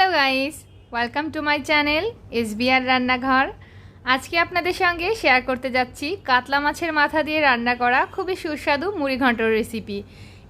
Hello guys, welcome to my channel SBR রান্নাঘর। আজকে আপনাদের সঙ্গে শেয়ার করতে যাচ্ছি কাতলা মাছের মাথা দিয়ে রান্না করা খুবই সুস্বাদু মুড়িঘণ্টর রেসিপি।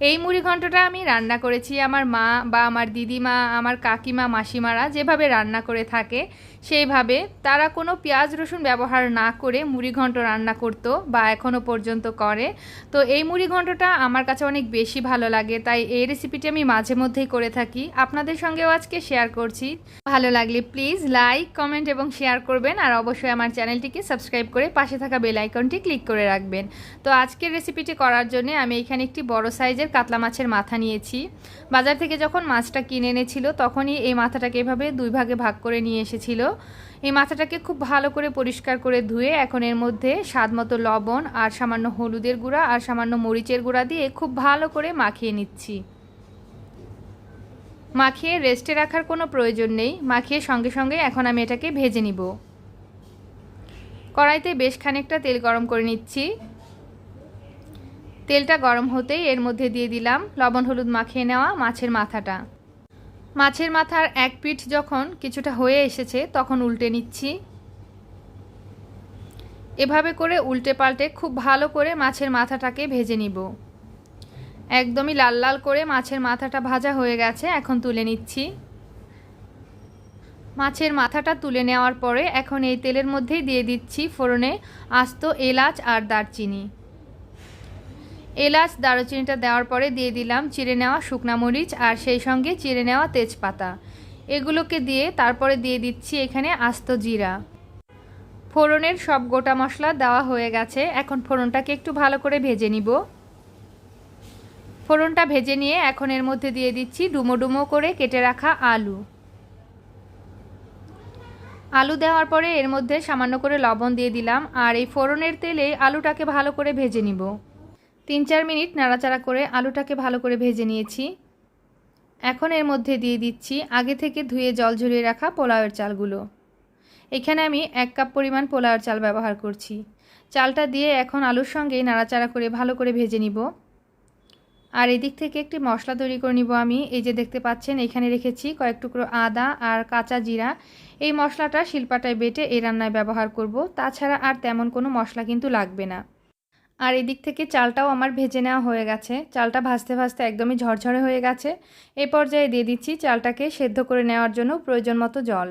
এই মুড়িঘণ্টটা আমি রান্না করেছি আমার মা বা আমার দিদিমা, আমার কাকিমা, মাসিমারা যেভাবে রান্না করে থাকে সেইভাবে। তারা কোনো পেঁয়াজ রসুন ব্যবহার না করে মুড়িঘণ্ট রান্না করতো বা এখনও পর্যন্ত করে। তো এই মুড়িঘণ্টটা আমার কাছে অনেক বেশি ভালো লাগে, তাই এই রেসিপিটি আমি মাঝে মধ্যেই করে থাকি, আপনাদের সঙ্গেও আজকে শেয়ার করছি। ভালো লাগলে প্লিজ লাইক, কমেন্ট এবং শেয়ার করবেন, আর অবশ্যই আমার চ্যানেলটিকে সাবস্ক্রাইব করে পাশে থাকা বেল আইকনটি ক্লিক করে রাখবেন। তো আজকের রেসিপিটি করার জন্য আমি এখানে একটি বড় সাইজের কাতলা মাছের মাথা নিয়েছি। বাজার থেকে যখন মাছটা কিনে এনেছিল তখনই এই মাথাটাকে এভাবে দুই ভাগে ভাগ করে নিয়ে এসেছিল। এই মাথাটাকে খুব ভালো করে পরিষ্কার করে ধুয়ে এখন এর মধ্যে স্বাদ মতো লবণ আর সামান্য হলুদের গুঁড়া আর সামান্য মরিচের গুঁড়া দিয়ে খুব ভালো করে মাখিয়ে নিচ্ছি। মাখিয়ে রেস্টে রাখার কোনো প্রয়োজন নেই, মাখিয়ে সঙ্গে সঙ্গে এখন আমি এটাকে ভেজে নিব। কড়াইতে বেশ খানিকটা তেল গরম করে নিচ্ছি। তেলটা গরম হতেই এর মধ্যে দিয়ে দিলাম লবণ হলুদ মাখিয়ে নেওয়া মাছের মাথাটা। মাছের মাথার এক পিঠ যখন কিছুটা হয়ে এসেছে তখন উল্টে নিচ্ছি। এভাবে করে উল্টে পাল্টে খুব ভালো করে মাছের মাথাটাকে ভেজে নিব। একদমই লাল লাল করে মাছের মাথাটা ভাজা হয়ে গেছে, এখন তুলে নিচ্ছি। মাছের মাথাটা তুলে নেওয়ার পরে এখন এই তেলের মধ্যেই দিয়ে দিচ্ছি ফোড়নে আস্ত এলাচ আর দারচিনি। এলাচ দারুচিনিটা দেওয়ার পরে দিয়ে দিলাম চিড়ে নেওয়া শুকনা মরিচ আর সেই সঙ্গে চিড়ে নেওয়া তেজপাতা। এগুলোকে দিয়ে তারপরে দিয়ে দিচ্ছি এখানে আস্ত জিরা। ফোড়নের সব গোটা মশলা দেওয়া হয়ে গেছে, এখন ফোড়নটাকে একটু ভালো করে ভেজে নিব। ফোড়নটা ভেজে নিয়ে এখন এর মধ্যে দিয়ে দিচ্ছি ডুমো ডুমো করে কেটে রাখা আলু। আলু দেওয়ার পরে এর মধ্যে সামান্য করে লবণ দিয়ে দিলাম, আর এই ফোড়নের তেলে আলুটাকে ভালো করে ভেজে নিব। 3-4 মিনিট নাড়াচাড়া করে আলুটাকে ভালো করে ভেজে নিয়েছি। এখন এর মধ্যে দিয়ে দিচ্ছি আগে থেকে ধুয়ে জল ঝরিয়ে রাখা পোলাওয়ের চালগুলো। এখানে আমি 1 কাপ পরিমাণ পোলাওয়ের চাল ব্যবহার করছি। চালটা দিয়ে এখন আলুর সঙ্গে নাড়াচাড়া করে ভালো করে ভেজে নিব। আর এদিক থেকে একটি মশলা তৈরি করে নিব আমি। এই যে দেখতে পাচ্ছেন এখানে রেখেছি কয়েক টুকরো আদা আর কাঁচা জিরা। এই মশলাটা শিলপাটায় বেটে এই রান্নায় ব্যবহার করব, তাছাড়া আর তেমন কোনো মশলা কিন্তু লাগবে না। আর এদিক থেকে চালটাও আমার ভেজে নেওয়া হয়ে গেছে। চালটা ভাজতে ভাজতে একদমই ঝরঝরে হয়ে গেছে। এই পর্যায়ে দিয়ে দিচ্ছি চালটাকে সেদ্ধ করে নেওয়ার জন্য প্রয়োজন মতো জল।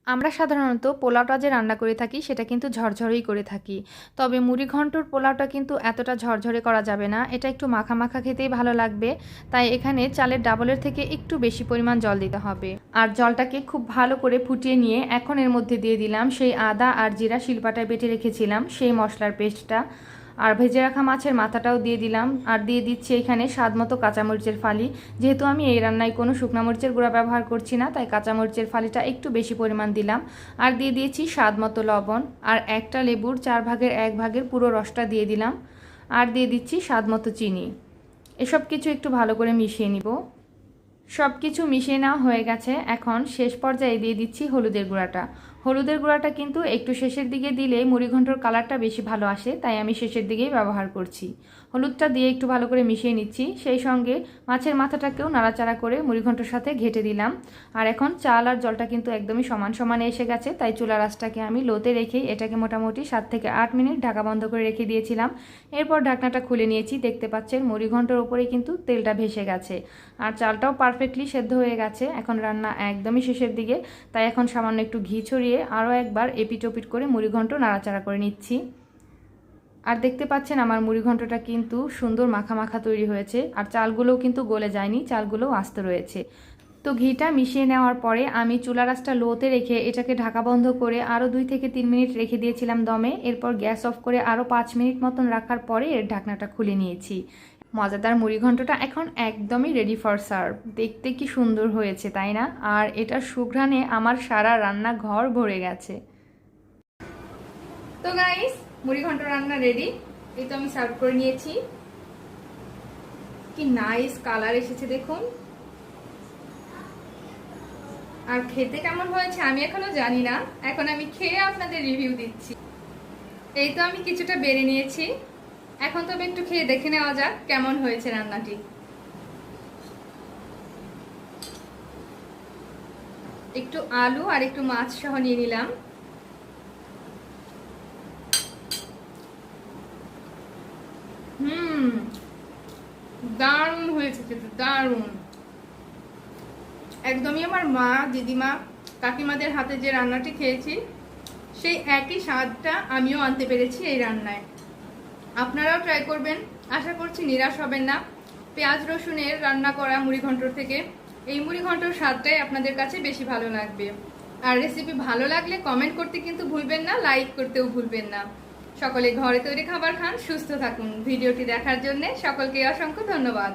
আমরা সাধারণত পোলাওটা যে রান্না করে থাকি সেটা কিন্তু ঝরঝরেই করে থাকি, তবে মুড়িঘণ্টর পোলাওটা কিন্তু এতটা ঝরঝরে করা যাবে না, এটা একটু মাখা মাখা খেতেই ভালো লাগবে। তাই এখানে চালের ডাবলের থেকে একটু বেশি পরিমাণ জল দিতে হবে। আর জলটাকে খুব ভালো করে ফুটিয়ে নিয়ে এখন এর মধ্যে দিয়ে দিলাম সেই আদা আর জিরা শিলপাটায় বেটে রেখেছিলাম সেই মশলার পেস্টটা, আর ভেজে রাখা মাছের মাথাটাও দিয়ে দিলাম। আর দিয়ে দিচ্ছি এখানে স্বাদমতো কাঁচামরিচের ফালি। যেহেতু আমি এই রান্নায় কোনো শুকনো মরিচের গুঁড়া ব্যবহার করছি না, তাই কাঁচামরিচের ফালিটা একটু বেশি পরিমাণ দিলাম। আর দিয়ে দিয়েছি স্বাদমতো লবণ, আর একটা লেবুর 4 ভাগের 1 ভাগের পুরো রসটা দিয়ে দিলাম। আর দিয়ে দিচ্ছি স্বাদমতো চিনি। এসব কিছু একটু ভালো করে মিশিয়ে নিব। সব কিছু মিশিয়ে নেওয়া হয়ে গেছে, এখন শেষ পর্যায়ে দিয়ে দিচ্ছি হলুদের গুঁড়াটা। হলুদের গুঁড়াটা কিন্তু একটু শেষের দিকে দিলে মুড়িঘণ্টর কালারটা বেশি ভালো আসে, তাই আমি শেষের দিকেই ব্যবহার করছি। হলুদটা দিয়ে একটু ভালো করে মিশিয়ে নিচ্ছি, সেই সঙ্গে মাছের মাথাটাকেও নাড়াচাড়া করে মুড়িঘণ্টর সাথে ঘেঁটে দিলাম। আর এখন চাল আর জলটা কিন্তু একদমই সমান সমানে এসে গেছে, তাই চুলার আঁচটাকে আমি লোতে রেখেই এটাকে মোটামুটি 7 থেকে 8 মিনিট ঢাকা বন্ধ করে রেখে দিয়েছিলাম। এরপর ঢাকনাটা খুলে নিয়েছি, দেখতে পাচ্ছেন মুড়িঘণ্টর ওপরেই কিন্তু তেলটা ভেসে গেছে আর চালটাও পারফেক্টলি সেদ্ধ হয়ে গেছে। এখন রান্না একদমই শেষের দিকে, তাই এখন সামান্য একটু ঘি ছড়িয়ে আরও একবার এপিট ওপিট করে মুড়িঘণ্ট নাড়াচাড়া করে নিচ্ছি। আর দেখতে পাচ্ছেন আমার মুড়িঘণ্টটা কিন্তু সুন্দর মাখা মাখা তৈরি হয়েছে, আর চালগুলোও কিন্তু গলে যায়নি, চালগুলোও আস্ত রয়েছে। তো ঘিটা মিশিয়ে নেওয়ার পরে আমি চুলার আঁচটা লোতে রেখে এটাকে ঢাকা বন্ধ করে আরও 2 থেকে 3 মিনিট রেখে দিয়েছিলাম দমে। এরপর গ্যাস অফ করে আরও 5 মিনিট মতন রাখার পরে এর ঢাকনাটা খুলে নিয়েছি। মজাদার মুড়িঘণ্টটা এখন একদমই রেডি ফর সার্ভ। দেখতে কি সুন্দর হয়েছে তাই না? আর এটার সুঘ্রাণে আমার সারা রান্নাঘর ভরে গেছে। তো গাইস, মুড়িঘণ্ট রান্না রেডি। এই তো আমি সার্ভ করে নিয়েছি। কি নাইস কালার এসেছে দেখুন। আর খেতে কেমন হয়েছে আমি এখনো জানি না, এখন আমি খেয়ে আপনাদের রিভিউ দিচ্ছি। এই তো আমি কিছুটা বেড়ে নিয়েছি, এখন তবে একটু খেয়ে দেখে নেওয়া যাক কেমন হয়েছে রান্নাটি। একটু আলু আর একটু মাছ সহ নিয়ে নিলাম। দারুণ হয়েছে খেতে, দারুণ। একদমই আমার মা, দিদিমা, কাকিমাদের হাতে যে রান্নাটি খেয়েছি সেই একই স্বাদটা আমিও আনতে পেরেছি এই রান্নায়। আপনারাও ট্রাই করবেন, আশা করছি নিরাশ হবেন না। পেঁয়াজ রসুনের রান্না করা মুড়িঘণ্টর থেকে এই মুড়িঘণ্টর স্বাদটাই আপনাদের কাছে বেশি ভালো লাগবে। আর রেসিপি ভালো লাগলে কমেন্ট করতে কিন্তু ভুলবেন না, লাইক করতেও ভুলবেন না। সকলে ঘরে তৈরি খাবার খান, সুস্থ থাকুন। ভিডিওটি দেখার জন্য সকলকে অসংখ্য ধন্যবাদ।